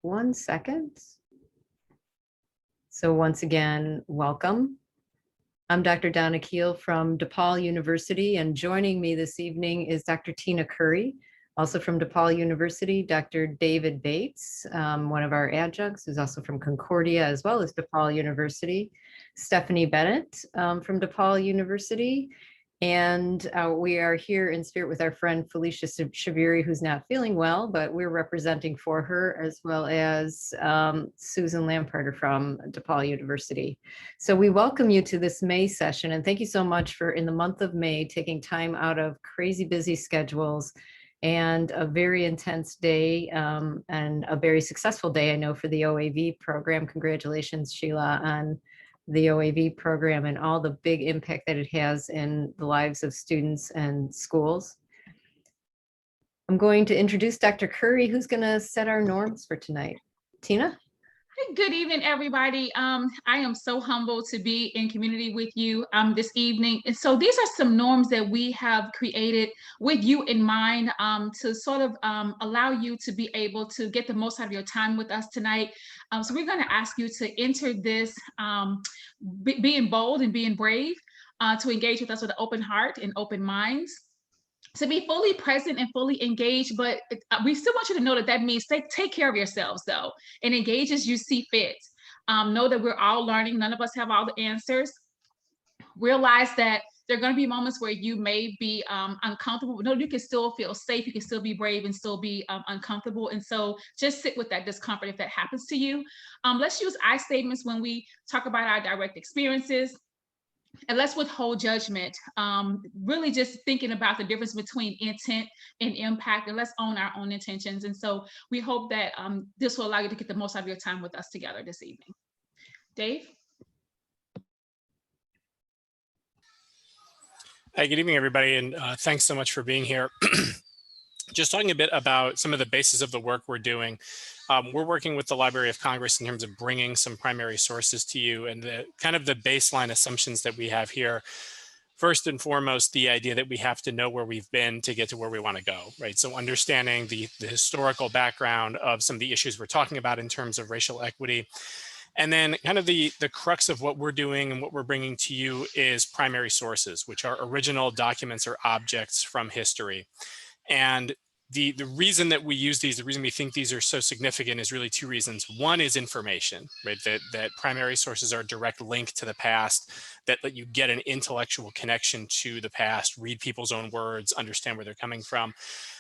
1 second. So once again, welcome. I'm Dr. Donna Keel from DePaul University, and joining me this evening is Dr. Tina Curry, also from DePaul University, Dr. David Bates, one of our adjuncts, who's also from Concordia, as well as DePaul University, Stephanie Bennett from DePaul University, and we are here in spirit with our friend Felicia Shabiri, who's not feeling well, but we're representing for her, as well as Susan Lamparter from DePaul University. So we welcome you to this May session, and thank you so much for, in the month of May, taking time out of crazy busy schedules and a very intense day and a very successful day, I know, for the OAV program. Congratulations, Sheila, on the OAV program and all the big impact that it has in the lives of students and schools. I'm going to introduce Dr. Curry, who's going to set our norms for tonight. Tina? Good evening, everybody. I am so humbled to be in community with you this evening. And so these are some norms that we have created with you in mind to sort of allow you to be able to get the most out of your time with us tonight. So we're going to ask you to enter this being bold and being brave, to engage with us with an open heart and open minds, to be fully present and fully engaged, but we still want you to know that that means take care of yourselves, though, and engage as you see fit. Know that we're all learning. None of us have all the answers. Realize that there are going to be moments where you may be uncomfortable, but no, you can still feel safe. You can still be brave and still be uncomfortable. And so just sit with that discomfort if that happens to you. Let's use I statements when we talk about our direct experiences. And let's withhold judgment, really just thinking about the difference between intent and impact, and let's own our own intentions. And so we hope that this will allow you to get the most out of your time with us together this evening. Dave? Hi, good evening, everybody, and thanks so much for being here. Just talking a bit about some of the basis of the work we're doing. We're working with the Library of Congress in terms of bringing some primary sources to you, and the kind of the baseline assumptions that we have here. First and foremost, the idea that we have to know where we've been to get to where we want to go, right? So understanding the historical background of some of the issues we're talking about in terms of racial equity. And then kind of the crux of what we're doing and what we're bringing to you is primary sources, which are original documents or objects from history. And the reason that we use these, the reason we think these are so significant is really two reasons. One is information, right? That primary sources are a direct link to the past, that let you get an intellectual connection to the past, read people's own words, understand where they're coming from.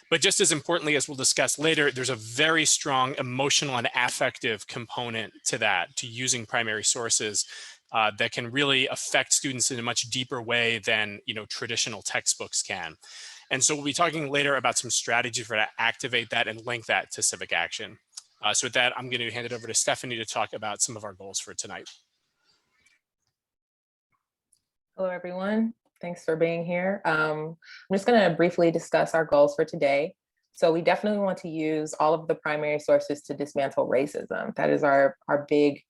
But just as importantly, as we'll discuss later, there's a very strong emotional and affective component to that, to using primary sources that can really affect students in a much deeper way than traditional textbooks can. And so we'll be talking later about some strategies for to activate that and link that to civic action. So with that, I'm going to hand it over to Stephanie to talk about some of our goals for tonight. Hello, everyone. Thanks for being here. I'm just going to briefly discuss our goals for today. So we definitely want to use all of the primary sources to dismantle racism. That is our big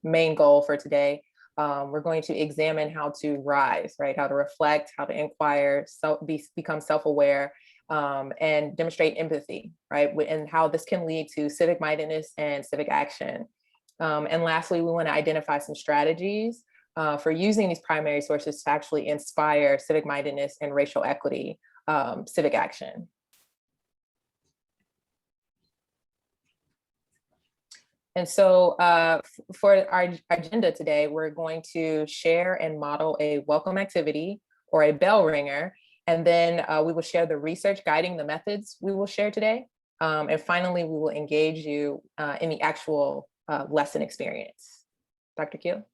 main goal for today. We're going to examine how to rise, right? How to reflect, how to inquire, become self-aware, and demonstrate empathy, right? And how this can lead to civic mindedness and civic action. And lastly, we want to identify some strategies for using these primary sources to actually inspire civic mindedness and racial equity civic action. And so for our agenda today, we're going to share and model a welcome activity or a bell ringer. And then we will share the research guiding the methods we will share today. And finally, we will engage you in the actual lesson experience. Dr. Keel?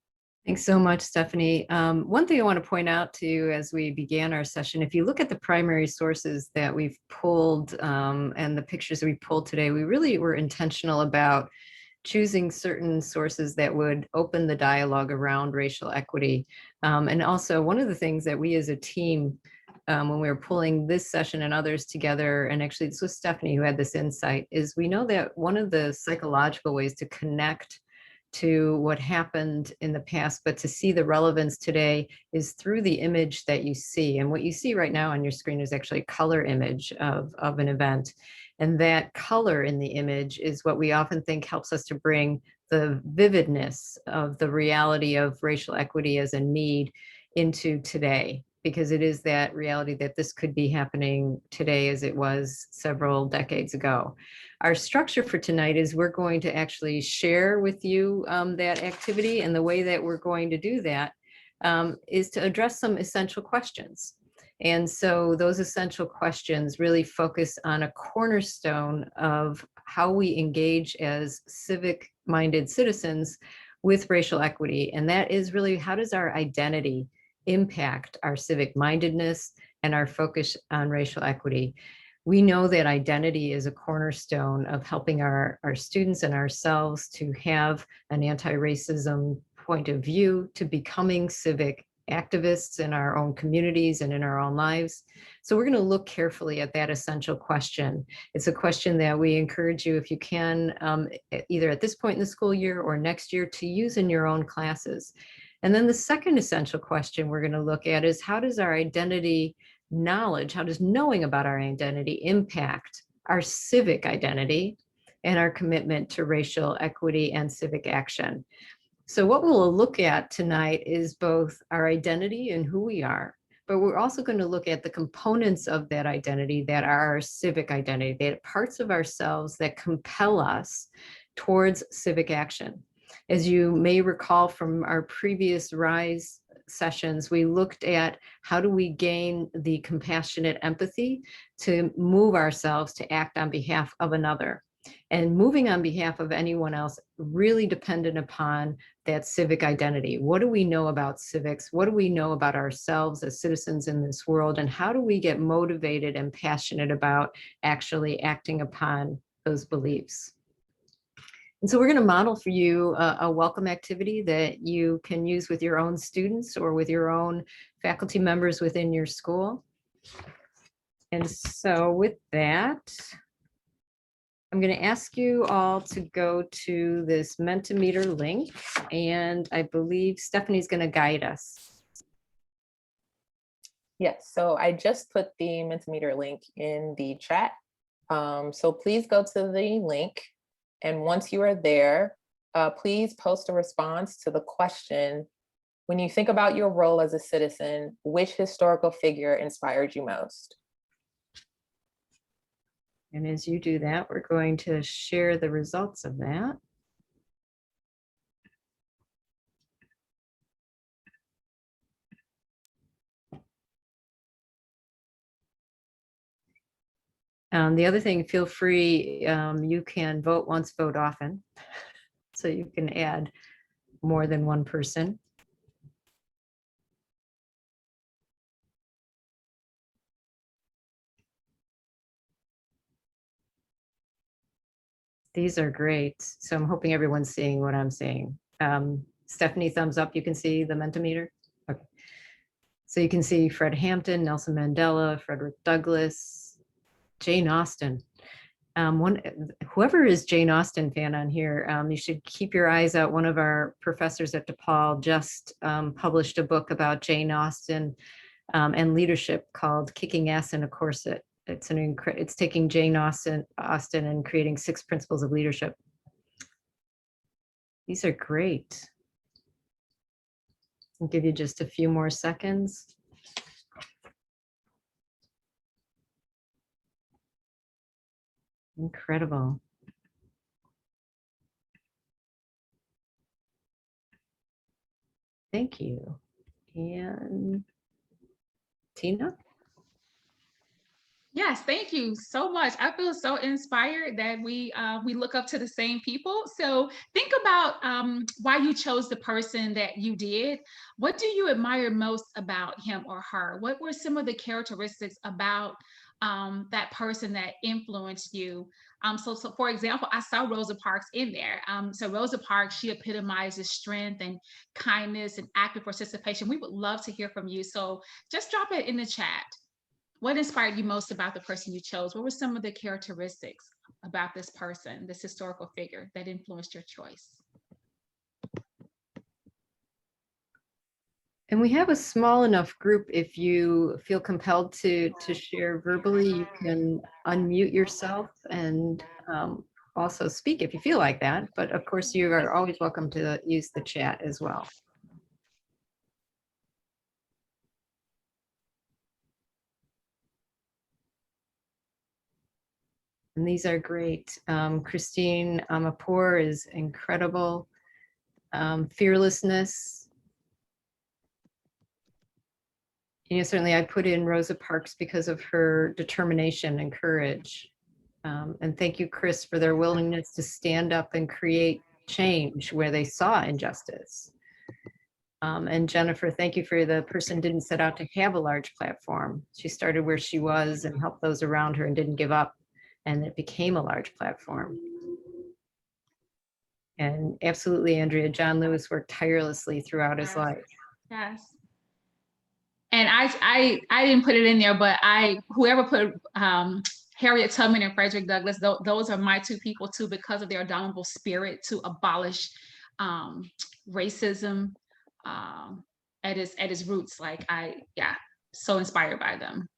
Thanks so much, Stephanie. One thing I want to point out to you as we began our session, if you look at the primary sources that we've pulled and the pictures that we pulled today, we really were intentional about choosing certain sources that would open the dialogue around racial equity. And also one of the things that we as a team, when we were pulling this session and others together, and actually this was Stephanie who had this insight, is we know that one of the psychological ways to connect to what happened in the past, but to see the relevance today is through the image that you see. And what you see right now on your screen is actually a color image of an event. And that color in the image is what we often think helps us to bring the vividness of the reality of racial equity as a need into today, because it is that reality that this could be happening today as it was several decades ago. Our structure for tonight is we're going to actually share with you that activity, and the way that we're going to do that is to address some essential questions. And so those essential questions really focus on a cornerstone of how we engage as civic-minded citizens with racial equity. And that is really, how does our identity impact our civic mindedness and our focus on racial equity? We know that identity is a cornerstone of helping our students and ourselves to have an anti-racism point of view, to becoming civic activists in our own communities and in our own lives. So we're going to look carefully at that essential question. It's a question that we encourage you, if you can, either at this point in the school year or next year, to use in your own classes. And then the second essential question we're going to look at is, how does our identity knowledge, how does knowing about our identity impact our civic identity and our commitment to racial equity and civic action? So what we'll look at tonight is both our identity and who we are, but we're also going to look at the components of that identity that are our civic identity, that parts of ourselves that compel us towards civic action. As you may recall from our previous RISE sessions, we looked at how do we gain the compassionate empathy to move ourselves to act on behalf of another. And moving on behalf of anyone else really dependent upon that civic identity. What do we know about civics? What do we know about ourselves as citizens in this world? And how do we get motivated and passionate about actually acting upon those beliefs? And so we're going to model for you a welcome activity that you can use with your own students or with your own faculty members within your school. And so with that, I'm going to ask you all to go to this Mentimeter link, and I believe Stephanie's going to guide us. Yes, so I just put the Mentimeter link in the chat. So please go to the link, and once you are there, please post a response to the question, when you think about your role as a citizen, which historical figure inspired you most? And as you do that, we're going to share the results of that. The other thing, feel free, you can vote once, vote often. So you can add more than one person. These are great. So I'm hoping everyone's seeing what I'm seeing. Stephanie, thumbs up, you can see the Mentimeter? Okay. So you can see Fred Hampton, Nelson Mandela, Frederick Douglass, Jane Austen. Whoever is Jane Austen fan on here, you should keep your eyes out. One of our professors at DePaul just published a book about Jane Austen and leadership called Kicking Ass in a Corset. It's taking Jane Austen and creating 6 principles of leadership. These are great. I'll give you just a few more seconds. Incredible. Thank you. And Tina? Yes, thank you so much. I feel so inspired that we look up to the same people. So think about why you chose the person that you did. What do you admire most about him or her? What were some of the characteristics about that person that influenced you? So for example, I saw Rosa Parks in there. So Rosa Parks, she epitomizes strength and kindness and active participation. We would love to hear from you. So just drop it in the chat. What inspired you most about the person you chose? What were some of the characteristics about this person, this historical figure, that influenced your choice? And we have a small enough group. If you feel compelled to share verbally, you can unmute yourself and also speak if you feel like that. But of course, you are always welcome to use the chat as well. And these are great. Christine Amapour is incredible. Fearlessness. You know, certainly I put in Rosa Parks because of her determination and courage. And thank you, Chris, for their willingness to stand up and create change where they saw injustice. And Jennifer, thank you for the person didn't set out to have a large platform. She started where she was and helped those around her and didn't give up. And it became a large platform. And absolutely, Andrea, John Lewis worked tirelessly throughout his life. Yes. And I didn't put it in there, but whoever put Harriet Tubman and Frederick Douglass, those are my two people too, because of their indomitable spirit to abolish racism at its roots. Like so inspired by them.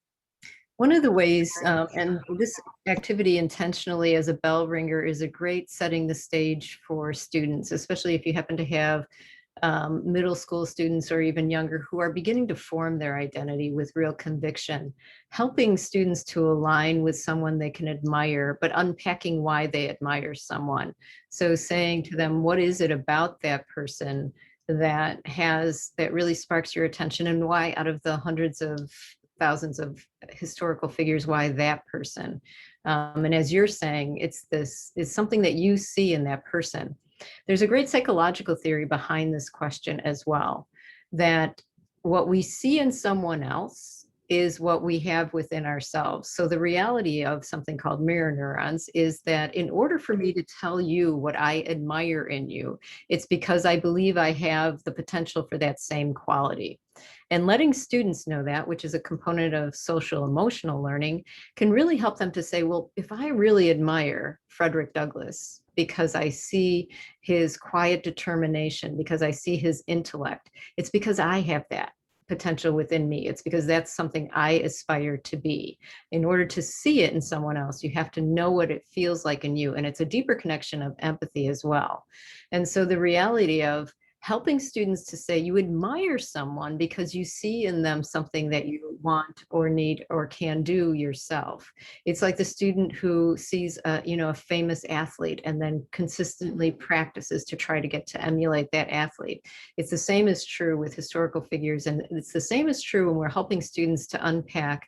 One of the ways, and this activity intentionally as a bell ringer is a great setting the stage for students, especially if you happen to have middle school students or even younger who are beginning to form their identity with real conviction, helping students to align with someone they can admire, but unpacking why they admire someone. So saying to them, what is it about that person that really sparks your attention, and why, out of the hundreds of thousands of historical figures, why that person? And as you're saying, it's something that you see in that person. There's a great psychological theory behind this question as well, that what we see in someone else is what we have within ourselves. So the reality of something called mirror neurons is that in order for me to tell you what I admire in you, it's because I believe I have the potential for that same quality. And letting students know that, which is a component of social emotional learning, can really help them to say, well, if I really admire Frederick Douglass because I see his quiet determination, because I see his intellect, it's because I have that potential within me. It's because that's something I aspire to be. In order to see it in someone else, you have to know what it feels like in you. And it's a deeper connection of empathy as well. And so the reality of helping students to say you admire someone because you see in them something that you want or need or can do yourself. It's like the student who sees a famous athlete and then consistently practices to try to get to emulate that athlete. It's the same is true with historical figures, and it's the same is true when we're helping students to unpack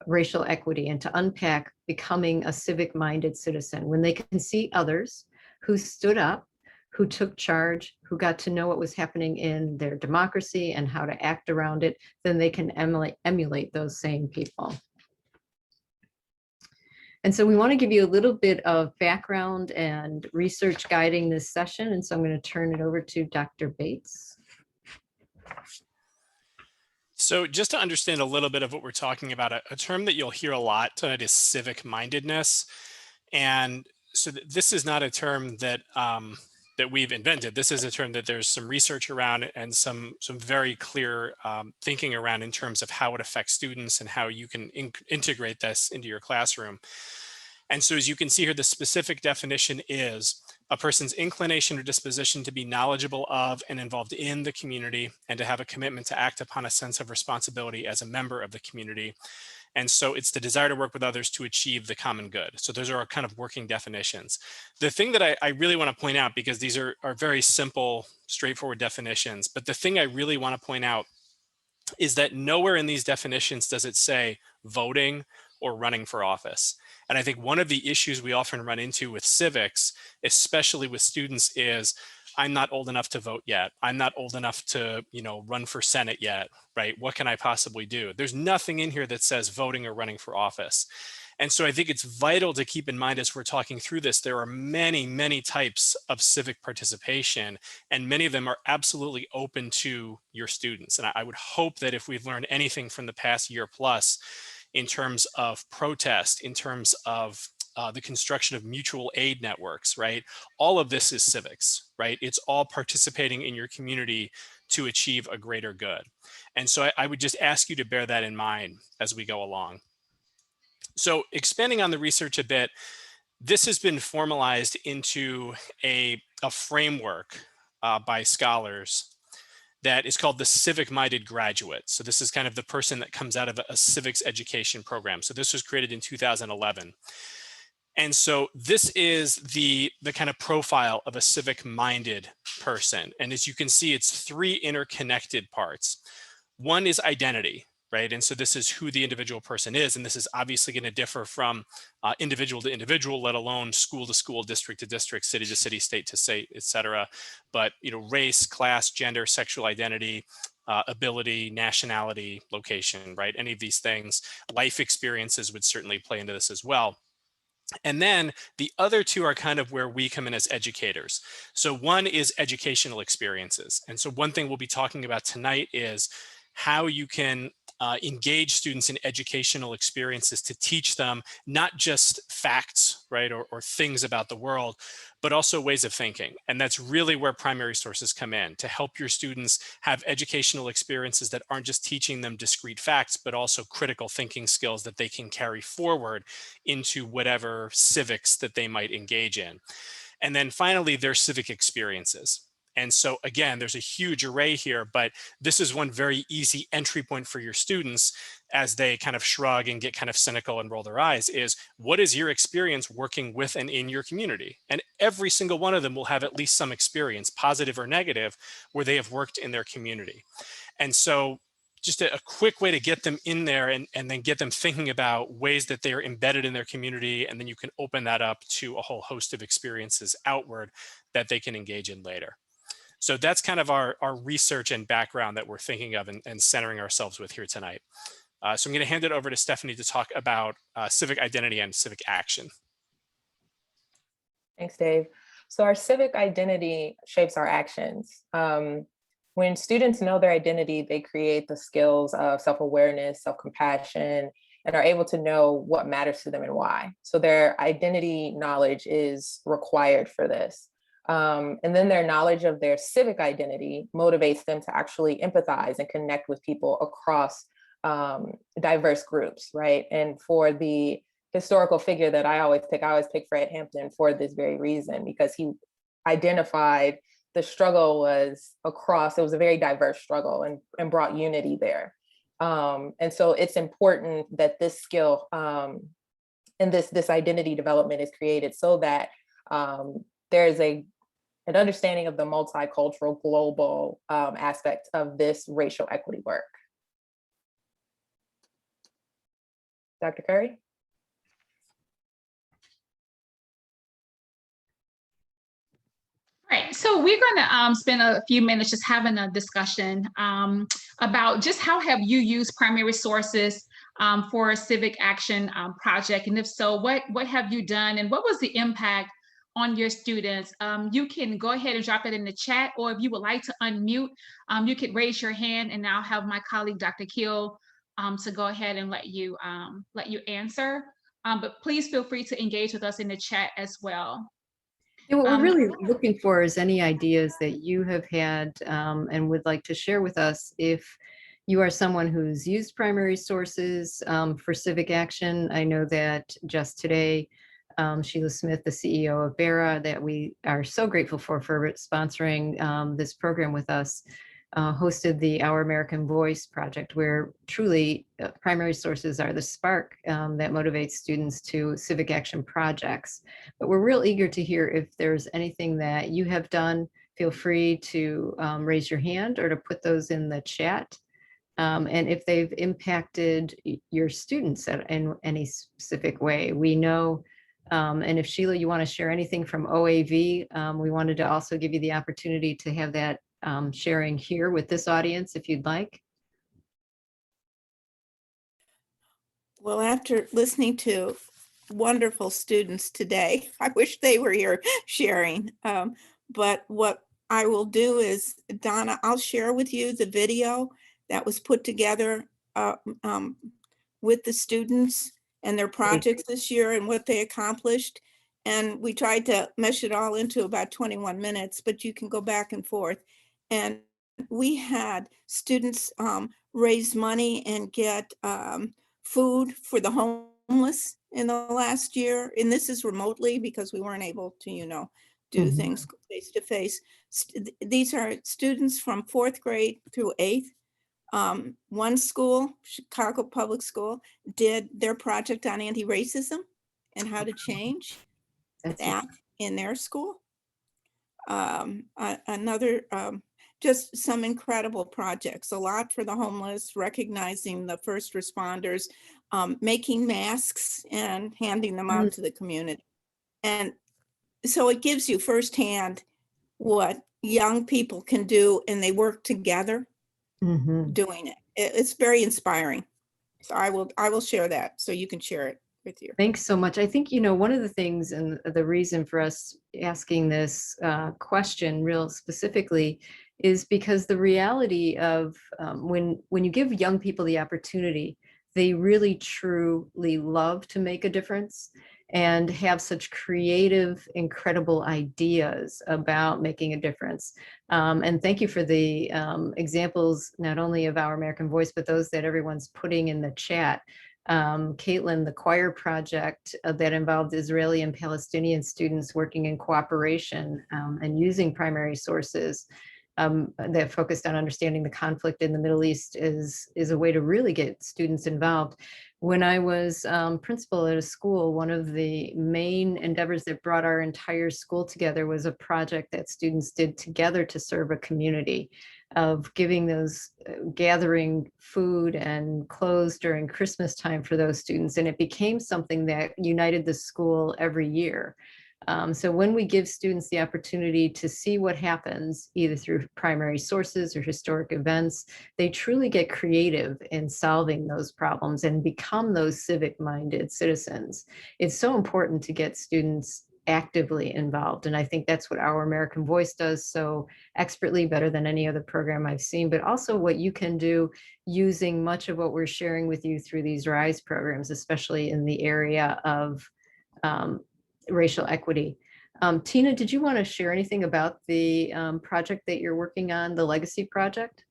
racial equity and to unpack becoming a civic-minded citizen. When they can see others who stood up, who took charge, who got to know what was happening in their democracy and how to act around it, then they can emulate those same people. And so we want to give you a little bit of background and research guiding this session. And so I'm going to turn it over to Dr. Bates. So just to understand a little bit of what we're talking about, a term that you'll hear a lot tonight is civic mindedness. And so this is not a term that that we've invented. This is a term that there's some research around and some very clear thinking around in terms of how it affects students and how you can integrate this into your classroom. And so as you can see here, the specific definition is a person's inclination or disposition to be knowledgeable of and involved in the community, and to have a commitment to act upon a sense of responsibility as a member of the community. And so it's the desire to work with others to achieve the common good. So those are our kind of working definitions. The thing that I really want to point out, because these are very simple, straightforward definitions, but the thing I really want to point out is that nowhere in these definitions does it say voting or running for office. And I think one of the issues we often run into with civics, especially with students, is I'm not old enough to vote yet. I'm not old enough to, run for Senate yet, right? What can I possibly do? There's nothing in here that says voting or running for office. And so I think it's vital to keep in mind as we're talking through this, there are many, many types of civic participation, and many of them are absolutely open to your students. And I would hope that if we've learned anything from the past year plus in terms of protest, in terms of the construction of mutual aid networks, right? All of this is civics, right? It's all participating in your community to achieve a greater good. And so I would just ask you to bear that in mind as we go along. So expanding on the research a bit, this has been formalized into a framework by scholars that is called the Civic Minded Graduate. So this is kind of the person that comes out of a civics education program. So this was created in 2011. And so this is the kind of profile of a civic minded person. And as you can see, it's three interconnected parts. One is identity, right? And so this is who the individual person is. And this is obviously going to differ from individual to individual, let alone school to school, district to district, city to city, state to state, et cetera. But, race, class, gender, sexual identity, ability, nationality, location, right? Any of these things, life experiences would certainly play into this as well. And then the other two are kind of where we come in as educators. So one is educational experiences. And so one thing we'll be talking about tonight is how you can engage students in educational experiences to teach them not just facts, right, or things about the world, but also ways of thinking. And that's really where primary sources come in, to help your students have educational experiences that aren't just teaching them discrete facts, but also critical thinking skills that they can carry forward into whatever civics that they might engage in. And then finally, there's civic experiences. And so again, there's a huge array here, but this is one very easy entry point for your students as they kind of shrug and get kind of cynical and roll their eyes is, what is your experience working with and in your community? And every single one of them will have at least some experience, positive or negative, where they have worked in their community. And so just a quick way to get them in there and then get them thinking about ways that they are embedded in their community. And then you can open that up to a whole host of experiences outward that they can engage in later. So that's kind of our research and background that we're thinking of and centering ourselves with here tonight. So I'm going to hand it over to Stephanie to talk about civic identity and civic action. Thanks, Dave. So our civic identity shapes our actions. When students know their identity, they create the skills of self-awareness, self-compassion, and are able to know what matters to them and why. So their identity knowledge is required for this. And then their knowledge of their civic identity motivates them to actually empathize and connect with people across diverse groups, right? And for the historical figure that I always pick Fred Hampton for this very reason, because he identified the struggle was across, it was a very diverse struggle and brought unity there. And so it's important that this skill and this identity development is created so that there is an understanding of the multicultural global aspect of this racial equity work. Dr. Curry? Right, so we're going to spend a few minutes just having a discussion about just how have you used primary sources for a civic action project, and if so, what have you done, and what was the impact on your students? You can go ahead and drop it in the chat, or if you would like to unmute, you could raise your hand, and I'll have my colleague Dr. Keel to go ahead and let you answer. But please feel free to engage with us in the chat as well. Yeah, what we're really looking for is any ideas that you have had and would like to share with us. If you are someone who's used primary sources for civic action, I know that just today, Sheila Smith, the CEO of BERA, that we are so grateful for sponsoring this program with us, hosted the Our American Voice project, where truly primary sources are the spark that motivates students to civic action projects. But we're real eager to hear if there's anything that you have done. Feel free to raise your hand or to put those in the chat. And if they've impacted your students in any specific way. We know, and if Sheila, you want to share anything from OAV, we wanted to also give you the opportunity to have that sharing here with this audience if you'd like. Well, after listening to wonderful students today, I wish they were here sharing. But what I will do is, Donna, I'll share with you the video that was put together with the students and their projects this year and what they accomplished. And we tried to mesh it all into about 21 minutes, but you can go back and forth. And we had students raise money and get food for the homeless in the last year. And this is remotely because we weren't able to, do Mhm. things face to face. These are students from 4th grade through 8th. One school, Chicago Public School, did their project on anti-racism and how to change That's that in their school. Another, just some incredible projects, a lot for the homeless, recognizing the first responders, making masks and handing them out to the community. And so it gives you firsthand what young people can do, and they work together Mhm. doing it. It's very inspiring. So I will share that so you can share it with you. Thanks so much. I think, one of the things and the reason for us asking this question real specifically is because the reality of when you give young people the opportunity, they really truly love to make a difference and have such creative, incredible ideas about making a difference. And thank you for the examples, not only of Our American Voice, but those that everyone's putting in the chat. Caitlin, the choir project that involved Israeli and Palestinian students working in cooperation and using primary sources that focused on understanding the conflict in the Middle East is a way to really get students involved. When I was principal at a school, one of the main endeavors that brought our entire school together was a project that students did together to serve a community, of giving those gathering food and clothes during Christmas time for those students. And it became something that united the school every year. So when we give students the opportunity to see what happens, either through primary sources or historic events, they truly get creative in solving those problems and become those civic-minded citizens. It's so important to get students actively involved. And I think that's what Our American Voice does so expertly, better than any other program I've seen, but also what you can do using much of what we're sharing with you through these RISE programs, especially in the area of racial equity. Tina, did you want to share anything about the project that you're working on, the Legacy Project?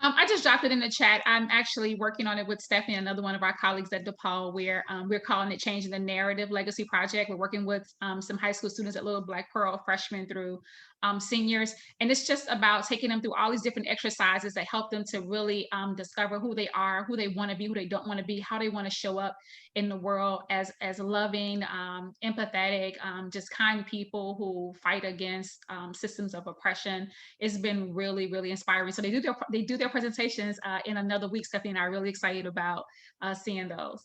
I just dropped it in the chat. I'm actually working on it with Stephanie, another one of our colleagues at DePaul, where we're calling it Changing the Narrative Legacy Project. We're working with some high school students at Little Black Pearl, freshmen through seniors. And it's just about taking them through all these different exercises that help them to really discover who they are, who they want to be, who they don't want to be, how they want to show up in the world as loving, empathetic, just kind people who fight against systems of oppression. It's been really, really inspiring. So they do their presentations in another week. Stephanie and I are really excited about seeing those.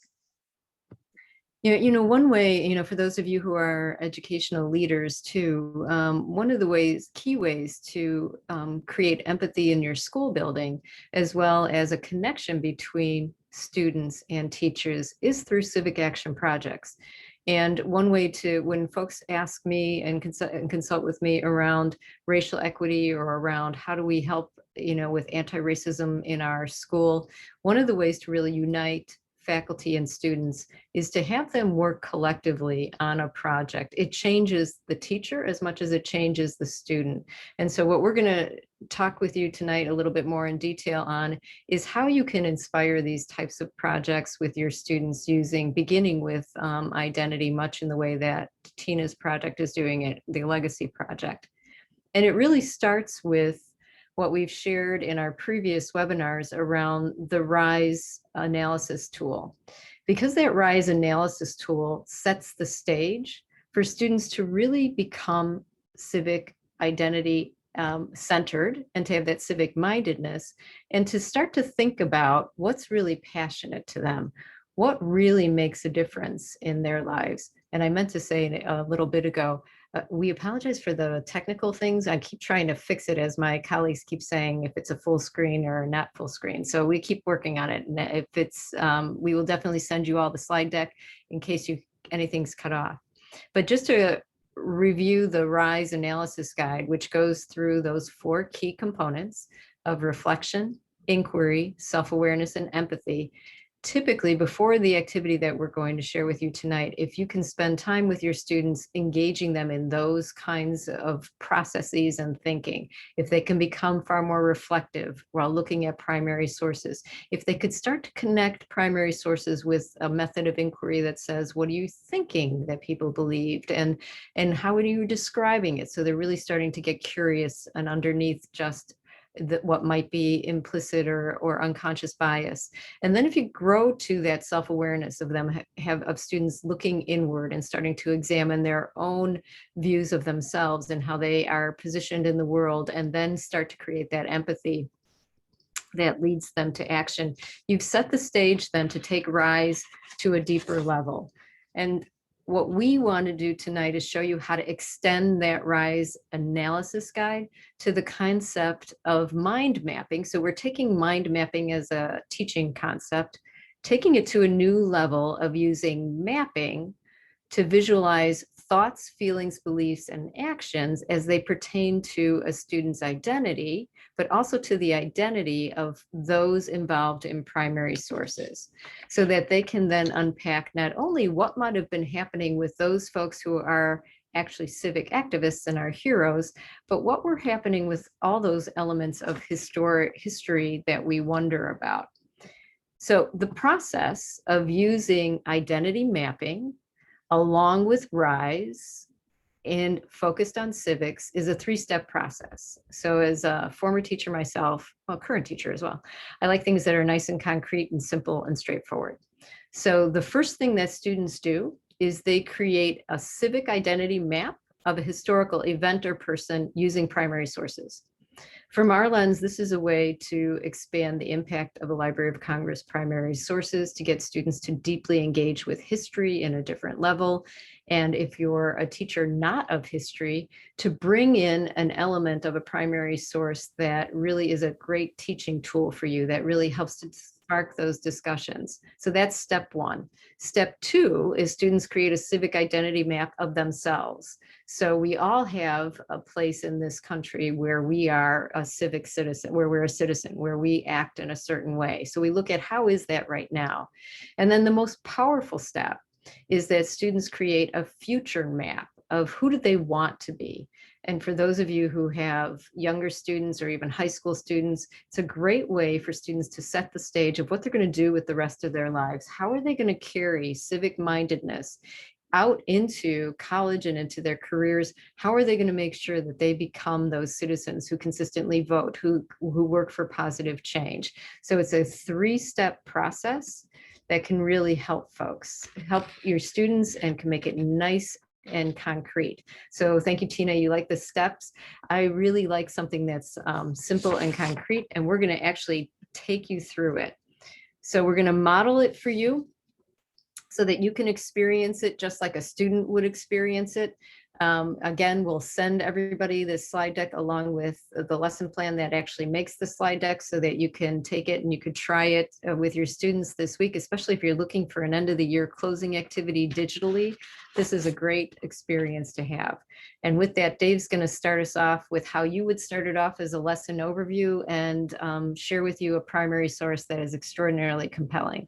Yeah, one way, for those of you who are educational leaders too, one of the key ways to create empathy in your school building, as well as a connection between students and teachers, is through civic action projects. And one way when folks ask me and consult with me around racial equity or around how do we help, with anti-racism in our school, one of the ways to really unite faculty and students is to have them work collectively on a project. It changes the teacher as much as it changes the student. And so what we're going to talk with you tonight a little bit more in detail on is how you can inspire these types of projects with your students, beginning with identity, much in the way that Tina's project is doing it, the Legacy Project. And it really starts with what we've shared in our previous webinars around the RISE analysis tool. Because that RISE analysis tool sets the stage for students to really become civic identity centered and to have that civic mindedness and to start to think about what's really passionate to them, what really makes a difference in their lives. And I meant to say a little bit ago, we apologize for the technical things. I keep trying to fix it, as my colleagues keep saying, if it's a full screen or not full screen. So we keep working on it. And if it's, we will definitely send you all the slide deck in case anything's cut off. But just to review the RISE analysis guide, which goes through those 4 key components of reflection, inquiry, self-awareness, and empathy, typically before the activity that we're going to share with you tonight, if you can spend time with your students, engaging them in those kinds of processes and thinking, if they can become far more reflective while looking at primary sources, if they could start to connect primary sources with a method of inquiry that says, what are you thinking that people believed, and how are you describing it? So they're really starting to get curious and underneath just what might be implicit or unconscious bias. And then if you grow to that self-awareness of them, of students looking inward and starting to examine their own views of themselves and how they are positioned in the world, and then start to create that empathy that leads them to action, you've set the stage then to take RISE to a deeper level. And what we want to do tonight is show you how to extend that RISE analysis guide to the concept of mind mapping. So we're taking mind mapping as a teaching concept, taking it to a new level of using mapping to visualize thoughts, feelings, beliefs, and actions as they pertain to a student's identity, but also to the identity of those involved in primary sources, so that they can then unpack not only what might have been happening with those folks who are actually civic activists and our heroes, but what were happening with all those elements of history that we wonder about. So the process of using identity mapping along with RISE and focused on civics is a 3-step process. So as a former teacher myself, well, current teacher as well, I like things that are nice and concrete and simple and straightforward. So the first thing that students do is they create a civic identity map of a historical event or person using primary sources. From our lens, this is a way to expand the impact of the Library of Congress primary sources to get students to deeply engage with history in a different level. And if you're a teacher not of history, to bring in an element of a primary source that really is a great teaching tool for you, that really helps to spark those discussions. So that's step 1. Step 2 is students create a civic identity map of themselves. So we all have a place in this country where we are a civic citizen, where we're a citizen, where we act in a certain way. So we look at how is that right now? And then the most powerful step is that students create a future map of who do they want to be. And for those of you who have younger students or even high school students, it's a great way for students to set the stage of what they're going to do with the rest of their lives. How are they going to carry civic mindedness out into college and into their careers? How are they going to make sure that they become those citizens who consistently vote, who work for positive change? So it's a 3-step process that can really help folks, help your students, and can make it nice and concrete. So thank you, Tina. You like the steps. I really like something that's simple and concrete, and we're going to actually take you through it. So we're going to model it for you so that you can experience it just like a student would experience it. Again, we'll send everybody this slide deck along with the lesson plan that actually makes the slide deck so that you can take it and you could try it with your students this week, especially if you're looking for an end of the year closing activity digitally. This is a great experience to have. And with that, Dave's going to start us off with how you would start it off as a lesson overview and share with you a primary source that is extraordinarily compelling.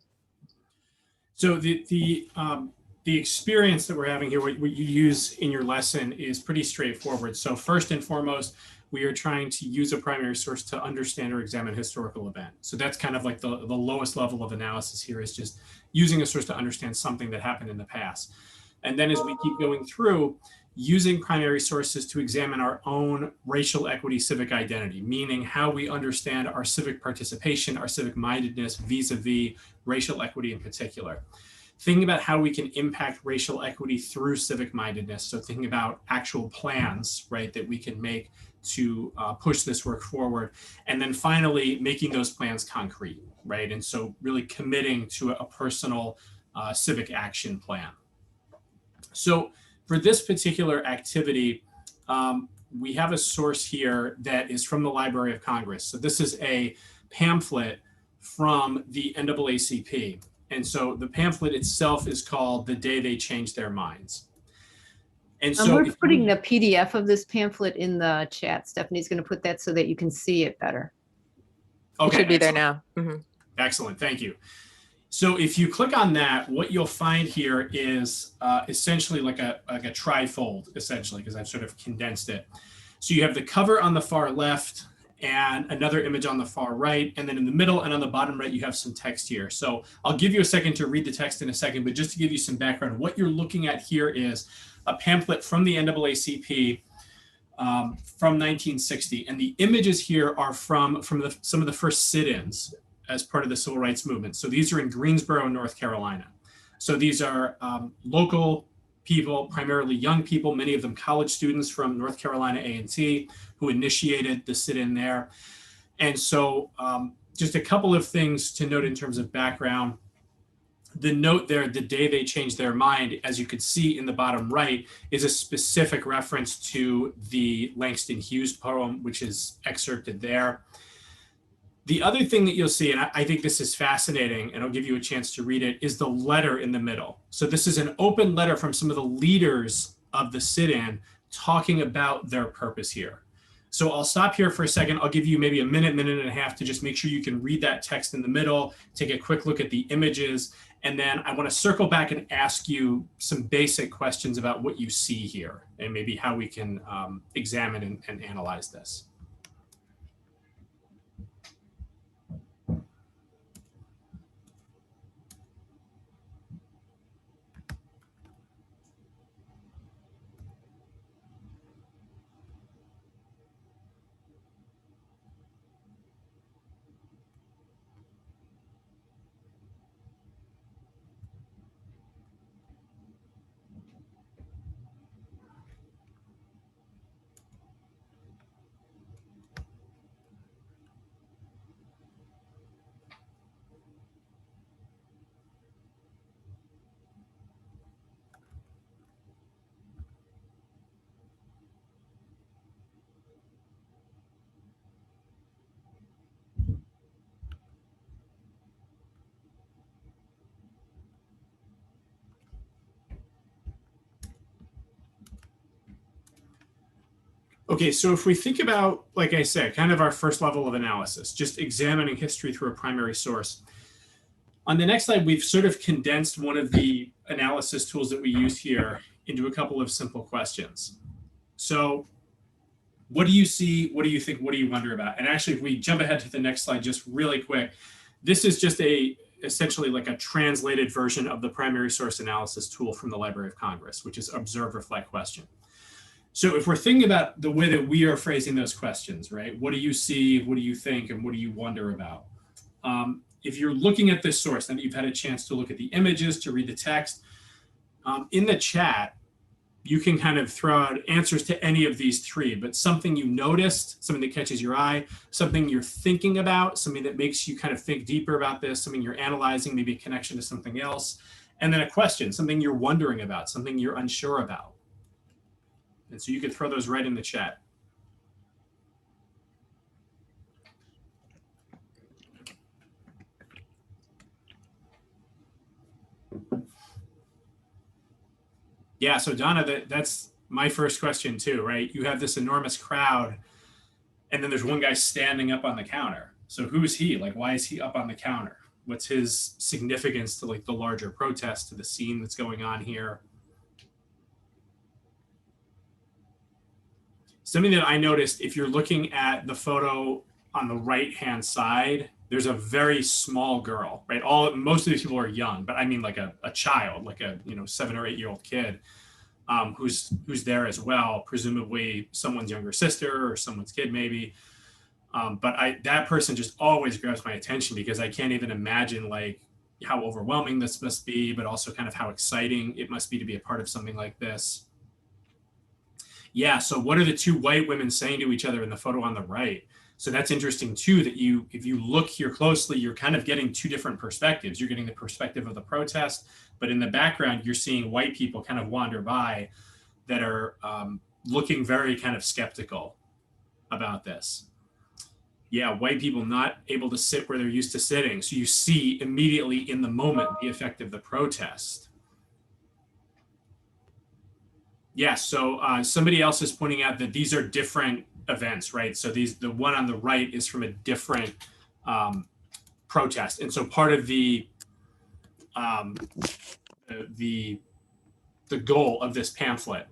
So the experience that we're having here, what you use in your lesson, is pretty straightforward. So first and foremost, we are trying to use a primary source to understand or examine historical event. So that's kind of like the lowest level of analysis here, is just using a source to understand something that happened in the past. And then as we keep going through, using primary sources to examine our own racial equity civic identity, meaning how we understand our civic participation, our civic mindedness vis-a-vis racial equity in particular. Thinking about how we can impact racial equity through civic mindedness. So thinking about actual plans, right, that we can make to push this work forward. And then finally, making those plans concrete, right? And so really committing to a personal civic action plan. So for this particular activity, we have a source here that is from the Library of Congress. So this is a pamphlet from the NAACP. And so the pamphlet itself is called The Day They Changed Their Minds. And so we're putting the PDF of this pamphlet in the chat. Stephanie's going to put that so that you can see it better. Okay, it should be excellent. there now. Mm-hmm. Excellent, thank you. So if you click on that, what you'll find here is essentially like a trifold, essentially, because I've sort of condensed it. So you have the cover on the far left and another image on the far right. And then in the middle and on the bottom right, you have some text here. So I'll give you a second to read the text in a second, but just to give you some background, what you're looking at here is a pamphlet from the NAACP from 1960. And the images here are from some of the first sit-ins as part of the civil rights movement. So these are in Greensboro, North Carolina. So these are local people, primarily young people, many of them college students from North Carolina A&T, who initiated the sit-in there. And so just a couple of things to note in terms of background. The note there, the day they changed their mind, as you could see in the bottom right, is a specific reference to the Langston Hughes poem, which is excerpted there. The other thing that you'll see, and I think this is fascinating, and I'll give you a chance to read it, is the letter in the middle. So this is an open letter from some of the leaders of the sit-in talking about their purpose here. So I'll stop here for a second. I'll give you maybe a minute, minute and a half to just make sure you can read that text in the middle, take a quick look at the images, and then I want to circle back and ask you some basic questions about what you see here and maybe how we can examine and analyze this. Okay, so if we think about, like I said, kind of our first level of analysis, just examining history through a primary source. On the next slide, we've sort of condensed one of the analysis tools that we use here into a couple of simple questions. So what do you see? What do you think? What do you wonder about? And actually, if we jump ahead to the next slide, just really quick, this is just essentially like a translated version of the primary source analysis tool from the Library of Congress, which is observe, reflect, question. So if we're thinking about the way that we are phrasing those questions, right? What do you see? What do you think? And what do you wonder about? If you're looking at this source, then you've had a chance to look at the images, to read the text. In the chat, you can kind of throw out answers to any of these three, but something you noticed, something that catches your eye, something you're thinking about, something that makes you kind of think deeper about this, something you're analyzing, maybe a connection to something else, and then a question, something you're wondering about, something you're unsure about. And so you could throw those right in the chat. Yeah, so Donna, that's my first question too, right? You have this enormous crowd, and then there's one guy standing up on the counter. So who is he? Like, why is he up on the counter? What's his significance to like the larger protest, to the scene that's going on here? Something that I noticed, if you're looking at the photo on the right-hand side, there's a very small girl, right? Most of these people are young, but I mean like a child, like a 7 or 8 year old kid who's there as well, presumably someone's younger sister or someone's kid maybe. But that person just always grabs my attention because I can't even imagine like how overwhelming this must be, but also kind of how exciting it must be to be a part of something like this. Yeah, so what are the two white women saying to each other in the photo on the right? So that's interesting too, that if you look here closely, you're kind of getting two different perspectives. You're getting the perspective of the protest, but in the background, you're seeing white people kind of wander by that are looking very kind of skeptical about this. Yeah, white people not able to sit where they're used to sitting. So you see immediately in the moment the effect of the protest. Yeah, so somebody else is pointing out that these are different events, right? So the one on the right is from a different protest. And so part of the the goal of this pamphlet,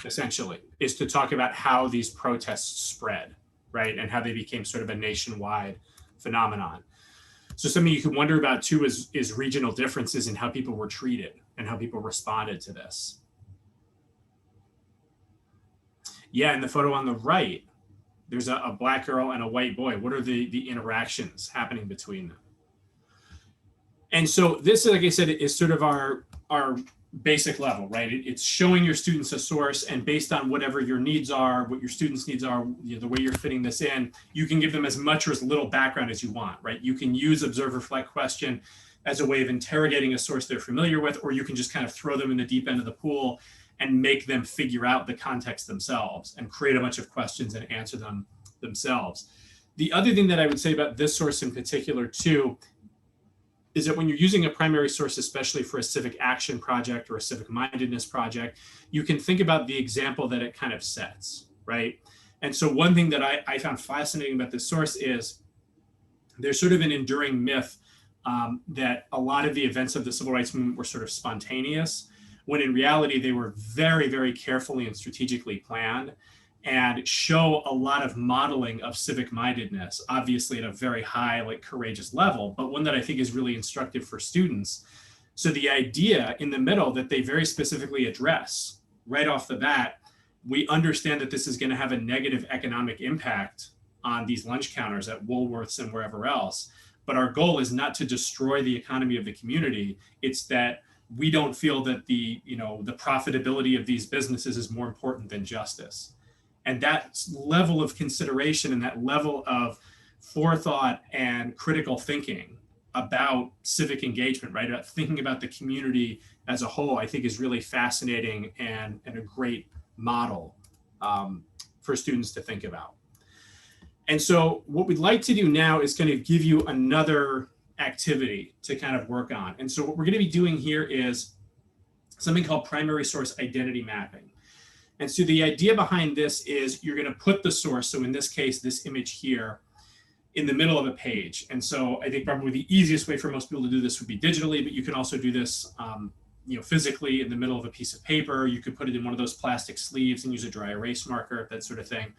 essentially, is to talk about how these protests spread, right? And how they became sort of a nationwide phenomenon. So something you could wonder about too is regional differences in how people were treated and how people responded to this. Yeah, in the photo on the right, there's a black girl and a white boy. What are the interactions happening between them? And so this, like I said, is sort of our basic level, right? It's showing your students a source, and based on whatever your needs are, what your students' needs are, the way you're fitting this in, you can give them as much or as little background as you want, right? You can use observe, reflect, question as a way of interrogating a source they're familiar with, or you can just kind of throw them in the deep end of the pool and make them figure out the context themselves and create a bunch of questions and answer them themselves. The other thing that I would say about this source in particular too is that when you're using a primary source, especially for a civic action project or a civic mindedness project, you can think about the example that it kind of sets, right? And so one thing that I found fascinating about this source is there's sort of an enduring myth that a lot of the events of the civil rights movement were sort of spontaneous, when in reality, they were very, very carefully and strategically planned and show a lot of modeling of civic mindedness, obviously at a very high, like courageous level, but one that I think is really instructive for students. So the idea in the middle that they very specifically address right off the bat, we understand that this is going to have a negative economic impact on these lunch counters at Woolworths and wherever else. But our goal is not to destroy the economy of the community. It's that we don't feel that the profitability of these businesses is more important than justice. And that level of consideration and that level of forethought and critical thinking about civic engagement, right? About thinking about the community as a whole, I think is really fascinating and a great model for students to think about. And so what we'd like to do now is kind of give you another activity to kind of work on. And so what we're going to be doing here is something called primary source identity mapping. And so the idea behind this is you're going to put the source, so in this case, this image here, in the middle of a page. And so I think probably the easiest way for most people to do this would be digitally, but you can also do this physically in the middle of a piece of paper. You could put it in one of those plastic sleeves and use a dry erase marker, that sort of thing.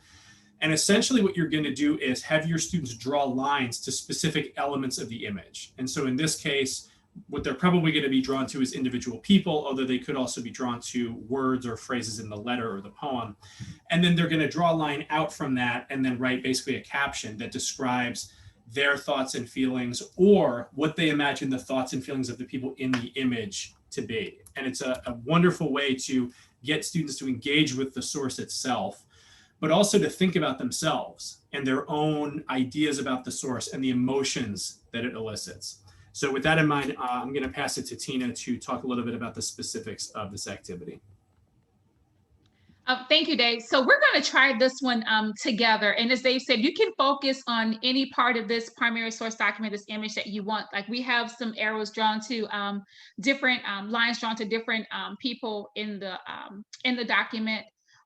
And essentially what you're going to do is have your students draw lines to specific elements of the image. And so in this case, what they're probably going to be drawn to is individual people, although they could also be drawn to words or phrases in the letter or the poem. And then they're going to draw a line out from that and then write basically a caption that describes their thoughts and feelings or what they imagine the thoughts and feelings of the people in the image to be. And it's a wonderful way to get students to engage with the source itself, but also to think about themselves and their own ideas about the source and the emotions that it elicits. So with that in mind, I'm going to pass it to Tina to talk a little bit about the specifics of this activity. Thank you, Dave. So we're going to try this one together. And as Dave said, you can focus on any part of this primary source document, this image that you want. Like we have some arrows drawn to different lines drawn to different people in the document.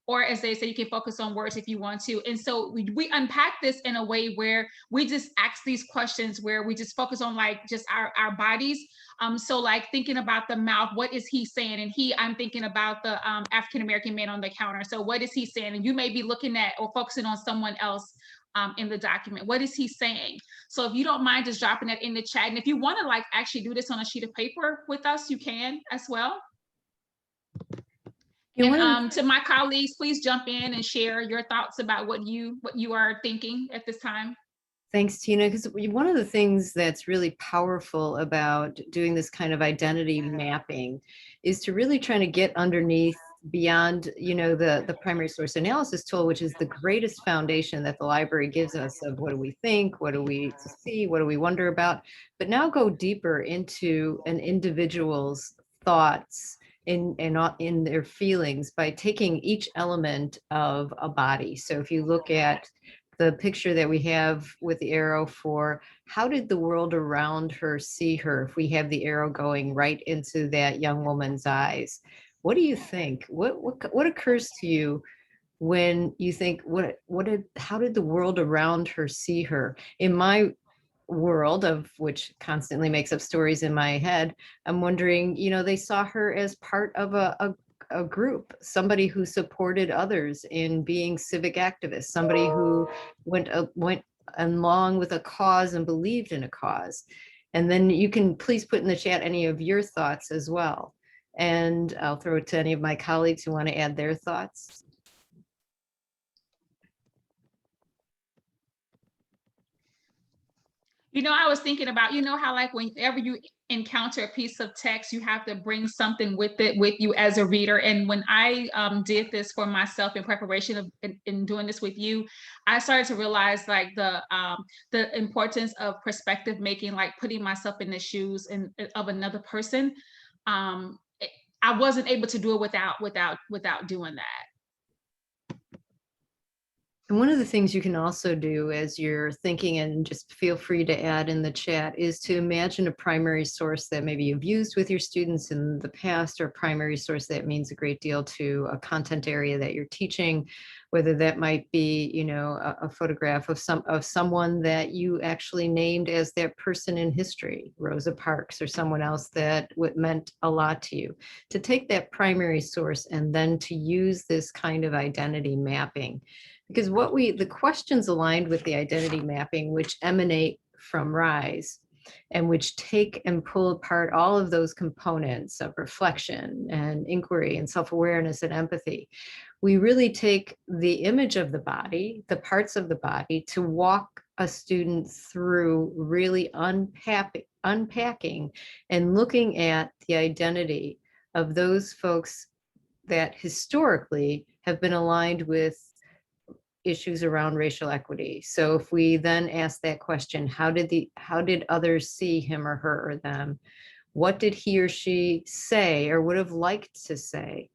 Or as they say, you can focus on words if you want to. And so we unpack this in a way where we just ask these questions where we just focus on like just our bodies. So like thinking about the mouth, what is he saying? And I'm thinking about the African-American man on the counter. So what is he saying? And you may be looking at or focusing on someone else in the document. What is he saying? So if you don't mind just dropping that in the chat. And if you want to like actually do this on a sheet of paper with us, you can as well. And to my colleagues, please jump in and share your thoughts about what you are thinking at this time. Thanks, Tina. Because one of the things that's really powerful about doing this kind of identity mapping is to really trying to get underneath beyond, the primary source analysis tool, which is the greatest foundation that the library gives us of what do we think, what do we see, what do we wonder about, but now go deeper into an individual's thoughts in their feelings by taking each element of a body. So if you look at the picture that we have with the arrow for how did the world around her see her, if we have the arrow going right into that young woman's eyes, what do you think? What occurs to you when you think how did the world around her see her? In my world, of which constantly makes up stories in my head, I'm wondering, they saw her as part of a group, somebody who supported others in being civic activists, somebody who went along with a cause and believed in a cause. And then you can please put in the chat any of your thoughts as well. And I'll throw it to any of my colleagues who want to add their thoughts. I was thinking about, how like whenever you encounter a piece of text, you have to bring something with you as a reader. And when I did this for myself in preparation of in doing this with you, I started to realize like the importance of perspective making, like putting myself in the shoes of another person. I wasn't able to do it without doing that. And one of the things you can also do as you're thinking, and just feel free to add in the chat, is to imagine a primary source that maybe you've used with your students in the past, or a primary source that means a great deal to a content area that you're teaching, whether that might be, a photograph of someone that you actually named as that person in history, Rosa Parks, or someone else that meant a lot to you. To take that primary source and then to use this kind of identity mapping. Because the questions aligned with the identity mapping, which emanate from RISE, and which take and pull apart all of those components of reflection and inquiry and self-awareness and empathy, we really take the image of the body, the parts of the body, to walk a student through really unpacking and looking at the identity of those folks that historically have been aligned with issues around racial equity. So if we then ask that question, how did others see him or her or them? What did he or she say or would have liked to say?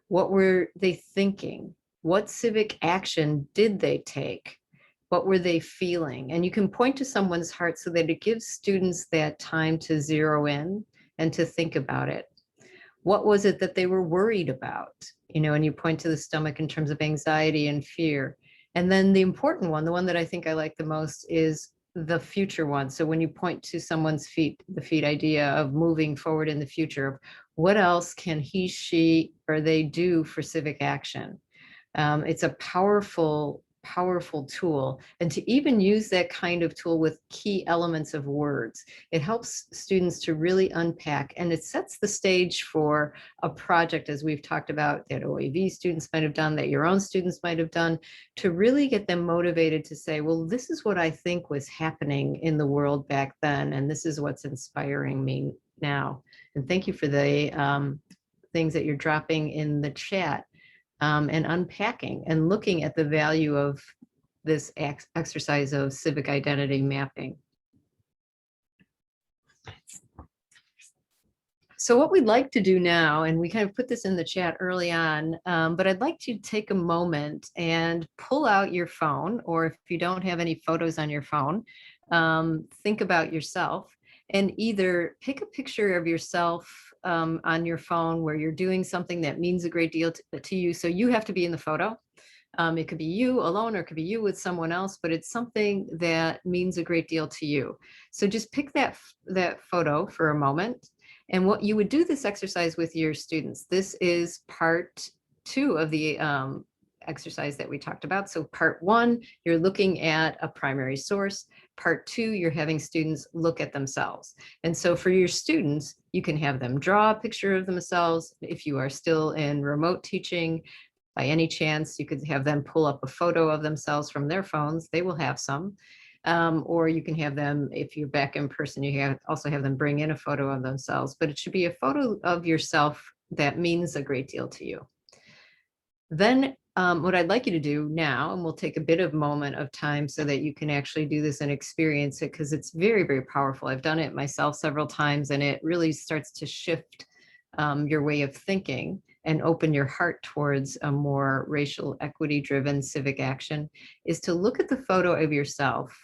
What were they thinking? What civic action did they take? What were they feeling? And you can point to someone's heart so that it gives students that time to zero in and to think about it. What was it that they were worried about? And you point to the stomach in terms of anxiety and fear. And then the important one, the one that I think I like the most, is the future one. So when you point to someone's feet, the feet idea of moving forward in the future, what else can he, she, or they do for civic action? It's a powerful tool. And to even use that kind of tool with key elements of words, it helps students to really unpack, and it sets the stage for a project, as we've talked about, that OAV students might have done, that your own students might have done, to really get them motivated to say, well, this is what I think was happening in the world back then, and this is what's inspiring me now. And thank you for the things that you're dropping in the chat. And unpacking and looking at the value of this exercise of civic identity mapping. So what we'd like to do now, and we kind of put this in the chat early on, but I'd like to take a moment and pull out your phone, or if you don't have any photos on your phone, think about yourself and either pick a picture of yourself on your phone where you're doing something that means a great deal to you. So you have to be in the photo. It could be you alone, or it could be you with someone else, but it's something that means a great deal to you. So just pick that photo for a moment. And what you would do this exercise with your students. This is part 2 of the exercise that we talked about. So part 1, you're looking at a primary source. Part 2, you're having students look at themselves. And so for your students, you can have them draw a picture of themselves. If you are still in remote teaching, by any chance, you could have them pull up a photo of themselves from their phones. They will have some. Or you can have them, if you're back in person, you also have them bring in a photo of themselves, but it should be a photo of yourself that means a great deal to you. Then what I'd like you to do now, and we'll take a bit of moment of time so that you can actually do this and experience it, because it's very, very powerful. I've done it myself several times, and it really starts to shift your way of thinking and open your heart towards a more racial equity driven civic action, is to look at the photo of yourself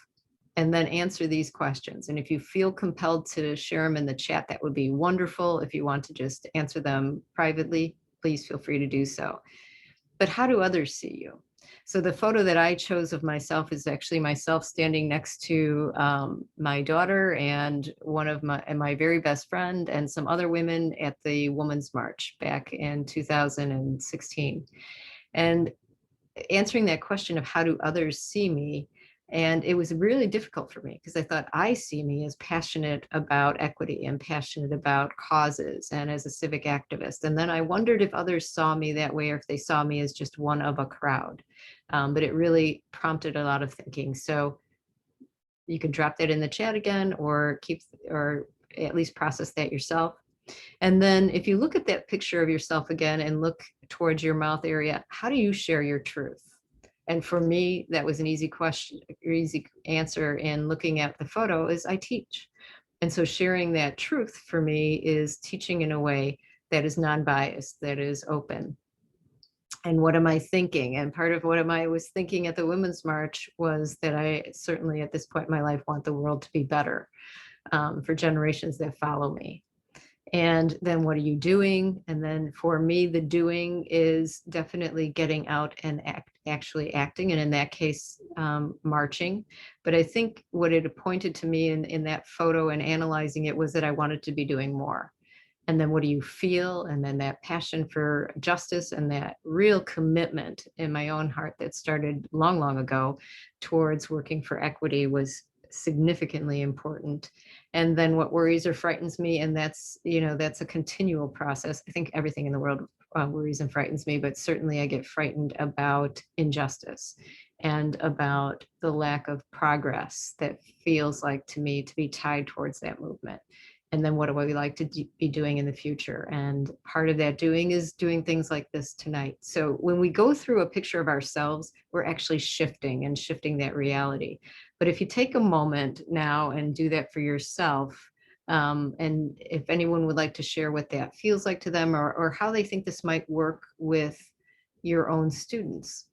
and then answer these questions. And if you feel compelled to share them in the chat, that would be wonderful. If you want to just answer them privately, please feel free to do so. But how do others see you? So the photo that I chose of myself is actually myself standing next to my daughter and one of my very best friend and some other women at the Women's March back in 2016. And answering that question of how do others see me, and it was really difficult for me because I thought I see me as passionate about equity and passionate about causes and as a civic activist. And then I wondered if others saw me that way or if they saw me as just one of a crowd. But it really prompted a lot of thinking. So you can drop that in the chat again or at least process that yourself. And then if you look at that picture of yourself again and look towards your mouth area, how do you share your truth? And for me, that was an easy question, easy answer in looking at the photo is I teach. And so sharing that truth for me is teaching in a way that is non-biased, that is open. And what am I thinking? And part of what I was thinking at the Women's March was that I certainly at this point in my life want the world to be better for generations that follow me. And then what are you doing? And then for me, the doing is definitely getting out and actually acting. And in that case, marching. But I think what it pointed to me in that photo and analyzing it was that I wanted to be doing more. And then what do you feel? And then that passion for justice and that real commitment in my own heart that started long, long ago towards working for equity was significantly important. And then what worries or frightens me, and that's a continual process. I think everything in the world worries and frightens me, but certainly I get frightened about injustice and about the lack of progress that feels like to me to be tied towards that movement. And then what do we like to be doing in the future? And part of that doing is doing things like this tonight. So when we go through a picture of ourselves, we're actually shifting that reality. But if you take a moment now and do that for yourself, and if anyone would like to share what that feels like to them or how they think this might work with your own students,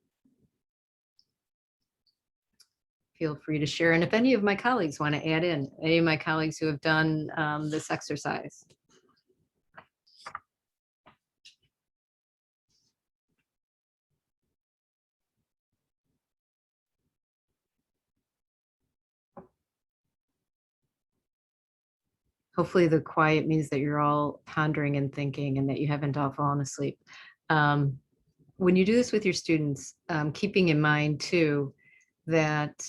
feel free to share. And if any of my colleagues want to add in, any of my colleagues who have done this exercise. Hopefully the quiet means that you're all pondering and thinking and that you haven't all fallen asleep. When you do this with your students, keeping in mind too, that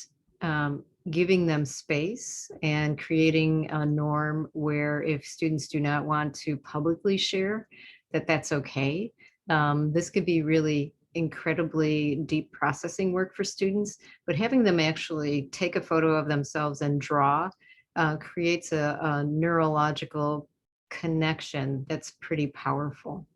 giving them space and creating a norm where if students do not want to publicly share, that's okay. This could be really incredibly deep processing work for students, but having them actually take a photo of themselves and draw creates a neurological connection that's pretty powerful.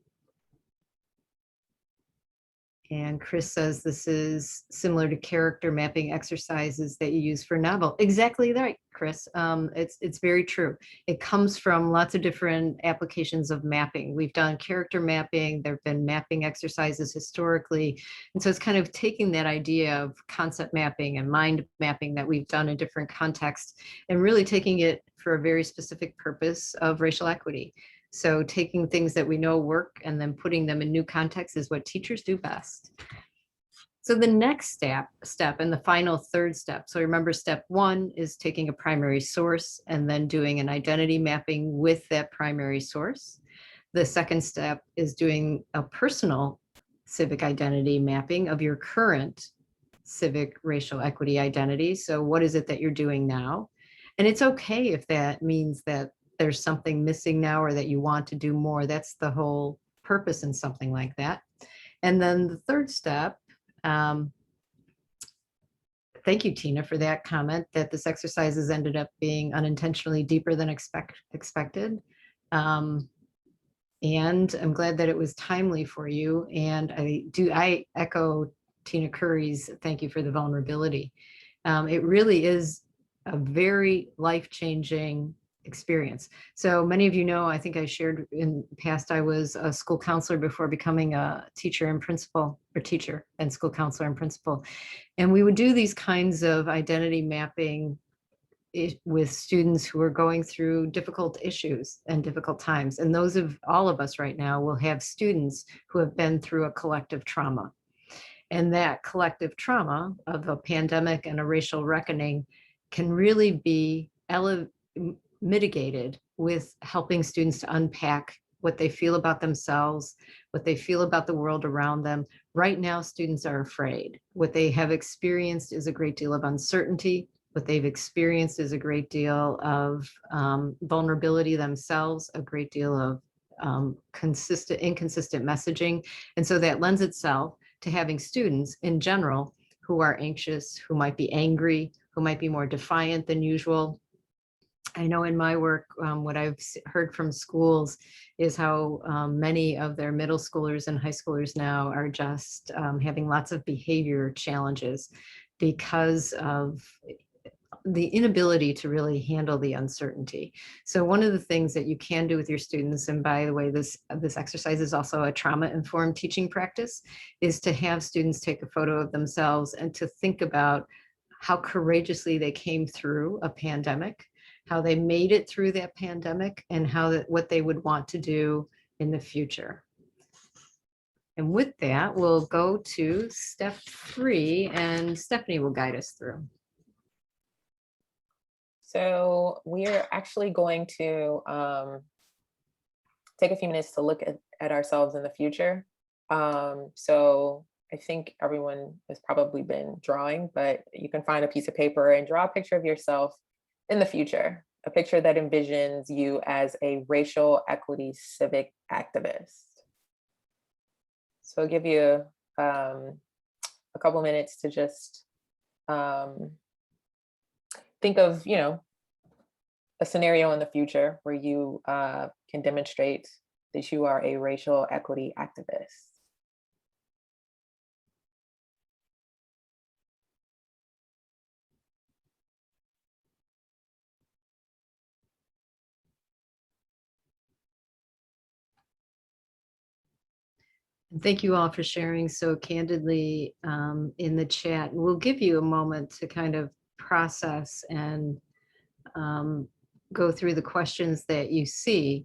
And Chris says this is similar to character mapping exercises that you use for novel. Exactly right, Chris. It's very true. It comes from lots of different applications of mapping. We've done character mapping. There have been mapping exercises historically. And so it's kind of taking that idea of concept mapping and mind mapping that we've done in different contexts and really taking it for a very specific purpose of racial equity. So taking things that we know work and then putting them in new contexts is what teachers do best. So the next step and the final third step. So remember, step one is taking a primary source and then doing an identity mapping with that primary source. The second step is doing a personal civic identity mapping of your current civic racial equity identity. So what is it that you're doing now? And it's okay if that means that there's something missing now or that you want to do more. That's the whole purpose in something like that. And then the third step, thank you, Tina, for that comment that this exercise has ended up being unintentionally deeper than expected. And I'm glad that it was timely for you. And I echo Tina Curry's thank you for the vulnerability. It really is a very life-changing experience. So many of you know, I think I shared in the past, I was a school counselor before becoming a teacher and principal, or teacher and school counselor and principal. And we would do these kinds of identity mapping with students who are going through difficult issues and difficult times. And all of us right now will have students who have been through a collective trauma. And that collective trauma of a pandemic and a racial reckoning can really be mitigated with helping students to unpack what they feel about themselves, what they feel about the world around them. Right now, students are afraid. What they have experienced is a great deal of uncertainty. What they've experienced is a great deal of vulnerability themselves, a great deal of inconsistent messaging. And so that lends itself to having students in general who are anxious, who might be angry, who might be more defiant than usual. I know in my work, what I've heard from schools is how many of their middle schoolers and high schoolers now are just having lots of behavior challenges because of the inability to really handle the uncertainty. So one of the things that you can do with your students, and by the way, this exercise is also a trauma-informed teaching practice, is to have students take a photo of themselves and to think about how courageously they came through a pandemic, how they made it through that pandemic, and what they would want to do in the future. And with that, we'll go to step 3, and Stephanie will guide us through. So we're actually going to take a few minutes to look at ourselves in the future. So I think everyone has probably been drawing, but you can find a piece of paper and draw a picture of yourself in the future, a picture that envisions you as a racial equity civic activist. So I'll give you a couple minutes to just think of, a scenario in the future where you can demonstrate that you are a racial equity activist. Thank you all for sharing so candidly in the chat. We'll give you a moment to kind of process and go through the questions that you see.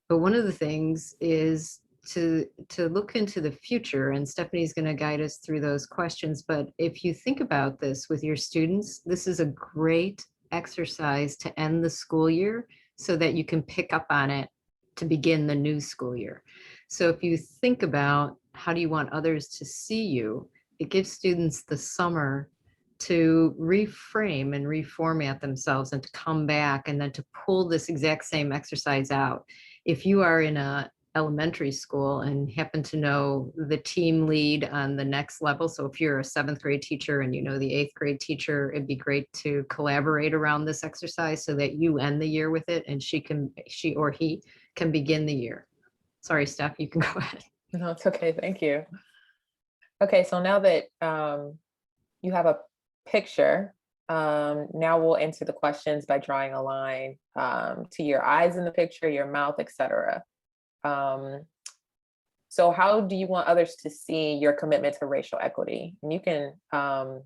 But one of the things is to look into the future, and Stephanie's going to guide us through those questions. But if you think about this with your students, this is a great exercise to end the school year so that you can pick up on it to begin the new school year. So if you think about how do you want others to see you, it gives students the summer to reframe and reformat themselves and to come back and then to pull this exact same exercise out. If you are in a elementary school and happen to know the team lead on the next level, so if you're a 7th grade teacher and you know the 8th grade teacher, it'd be great to collaborate around this exercise so that you end the year with it and she or he can begin the year. Sorry, Steph, you can go ahead. No, it's okay. Thank you. Okay, so now that you have a picture, now we'll answer the questions by drawing a line to your eyes in the picture, your mouth, etc. So how do you want others to see your commitment to racial equity? And you can throw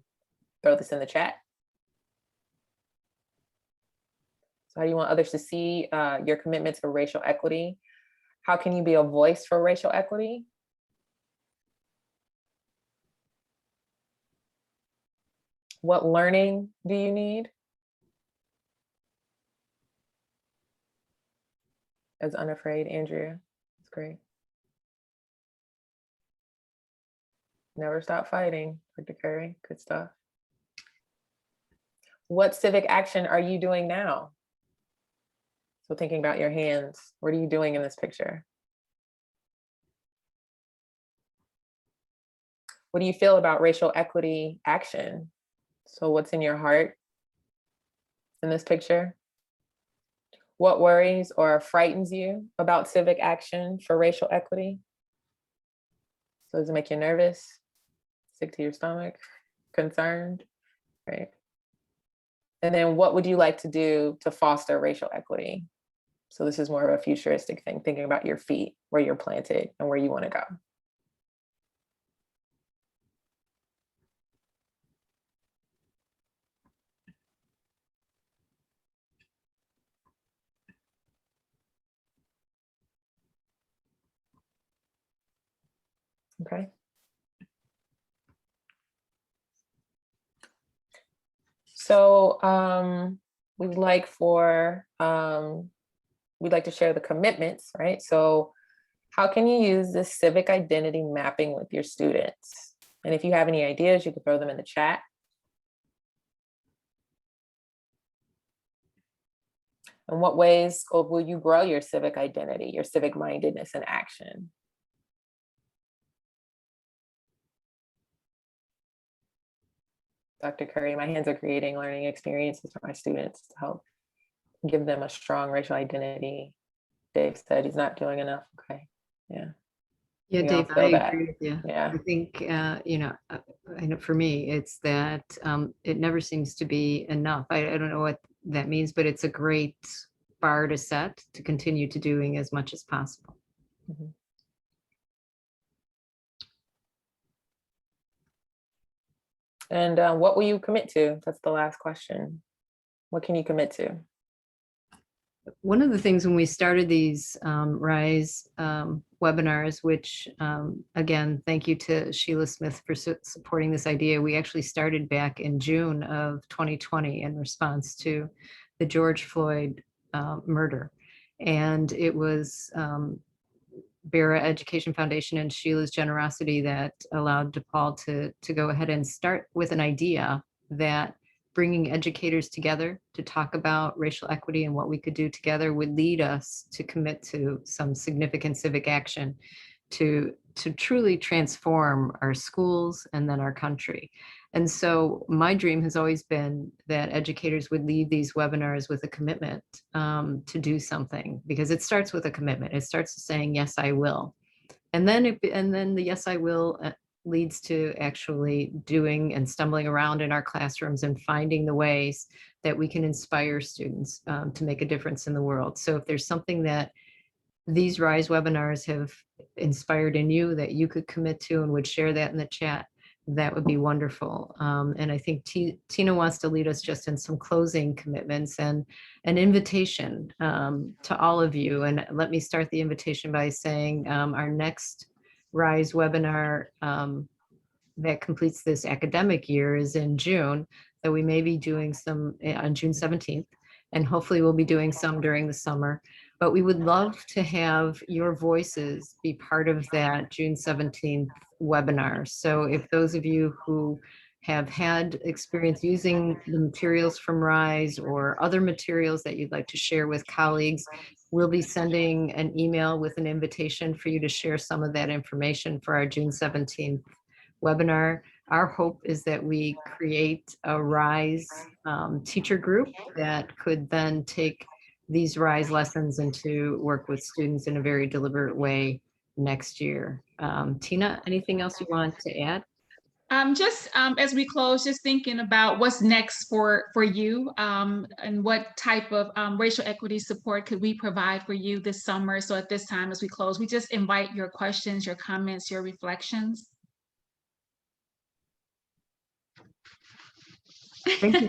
this in the chat. So how do you want others to see your commitment to racial equity? How can you be a voice for racial equity? What learning do you need? As unafraid, Andrea. That's great. Never stop fighting, Dr. Curry. Good stuff. What civic action are you doing now? So thinking about your hands, what are you doing in this picture? What do you feel about racial equity action? So what's in your heart in this picture? What worries or frightens you about civic action for racial equity? So does it make you nervous? Sick to your stomach? Concerned? Right. And then what would you like to do to foster racial equity? So this is more of a futuristic thing, thinking about your feet, where you're planted and where you want to go. Okay. So we'd like to share the commitments, right? So how can you use this civic identity mapping with your students? And if you have any ideas, you can throw them in the chat. In what ways will you grow your civic identity, your civic mindedness in action? Dr. Curry, my hands are creating learning experiences for my students to help give them a strong racial identity. Dave said he's not doing enough. Okay, yeah. Yeah, We all Dave, I feel that. agree with you. Yeah. I think, you know, I know for me, it's that it never seems to be enough. I don't know what that means, but it's a great bar to set to continue to doing as much as possible. Mhm. And what will you commit to? That's the last question. What can you commit to? One of the things when we started these RISE webinars, which again, thank you to Sheila Smith for supporting this idea. We actually started back in June of 2020 in response to the George Floyd murder. And it was Bera Education Foundation and Sheila's generosity that allowed DePaul to go ahead and start with an idea that bringing educators together to talk about racial equity and what we could do together would lead us to commit to some significant civic action to truly transform our schools and then our country. And so my dream has always been that educators would lead these webinars with a commitment to do something, because it starts with a commitment. It starts with saying, yes, I will. And then the yes, I will leads to actually doing and stumbling around in our classrooms and finding the ways that we can inspire students to make a difference in the world. So if there's something that these RISE webinars have inspired in you that you could commit to and would share that in the chat, that would be wonderful. And I think Tina wants to lead us just in some closing commitments and an invitation to all of you. And let me start the invitation by saying our next RISE webinar that completes this academic year is in June, that we may be doing some on June 17th, and hopefully we'll be doing some during the summer. But we would love to have your voices be part of that June 17th webinar. So if those of you who have had experience using the materials from RISE or other materials that you'd like to share with colleagues, we'll be sending an email with an invitation for you to share some of that information for our June 17th webinar. Our hope is that we create a RISE teacher group that could then take these RISE lessons and to work with students in a very deliberate way next year. Tina, anything else you want to add? Just as we close, just thinking about what's next for you and what type of racial equity support could we provide for you this summer. So at this time, as we close, we just invite your questions, your comments, your reflections. Thank you.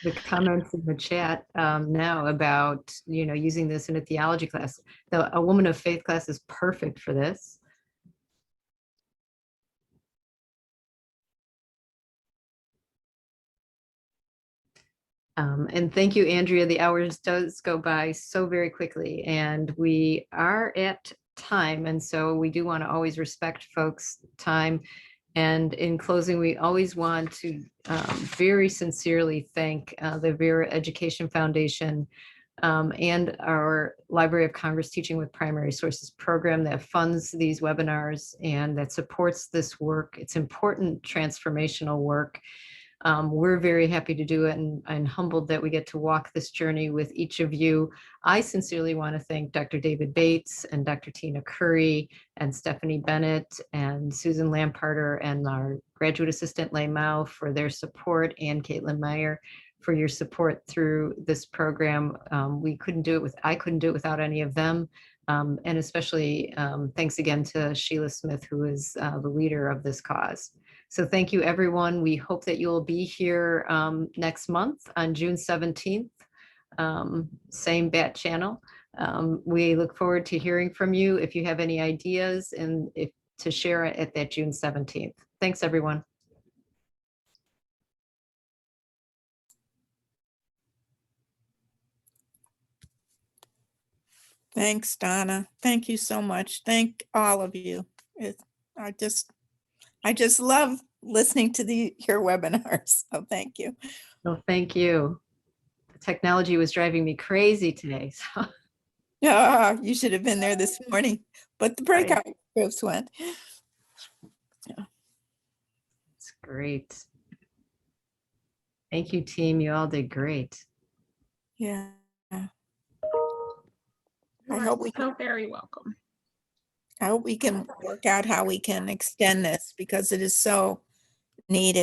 The comments in the chat now about, you know, using this in a theology class. A woman of faith class is perfect for this. And thank you, Andrea. The hours does go by so very quickly, and we are at time. And so we do want to always respect folks' time. And in closing, we always want to very sincerely thank the Vera Education Foundation and our Library of Congress Teaching with Primary Sources program that funds these webinars and that supports this work. It's important transformational work. We're very happy to do it and humbled that we get to walk this journey with each of you. I sincerely want to thank Dr. David Bates and Dr. Tina Curry and Stephanie Bennett and Susan Lamparter and our graduate assistant Lei Mao for their support, and Caitlin Meyer for your support through this program. I couldn't do it without any of them. And especially thanks again to Sheila Smith, who is the leader of this cause. So thank you, everyone. We hope that you'll be here next month on June 17th, same BAT channel. We look forward to hearing from you if you have any ideas and to share it at that June 17th. Thanks, everyone. Thanks, Donna. Thank you so much. Thank all of you. I just love listening to your webinars. So thank you. Well, thank you. The technology was driving me crazy today. So You should have been there this morning, but the breakout groups went. it's great. Thank you, team. You all did great. Yeah. You are so very welcome. I hope we can work out how we can extend this because it is so needed.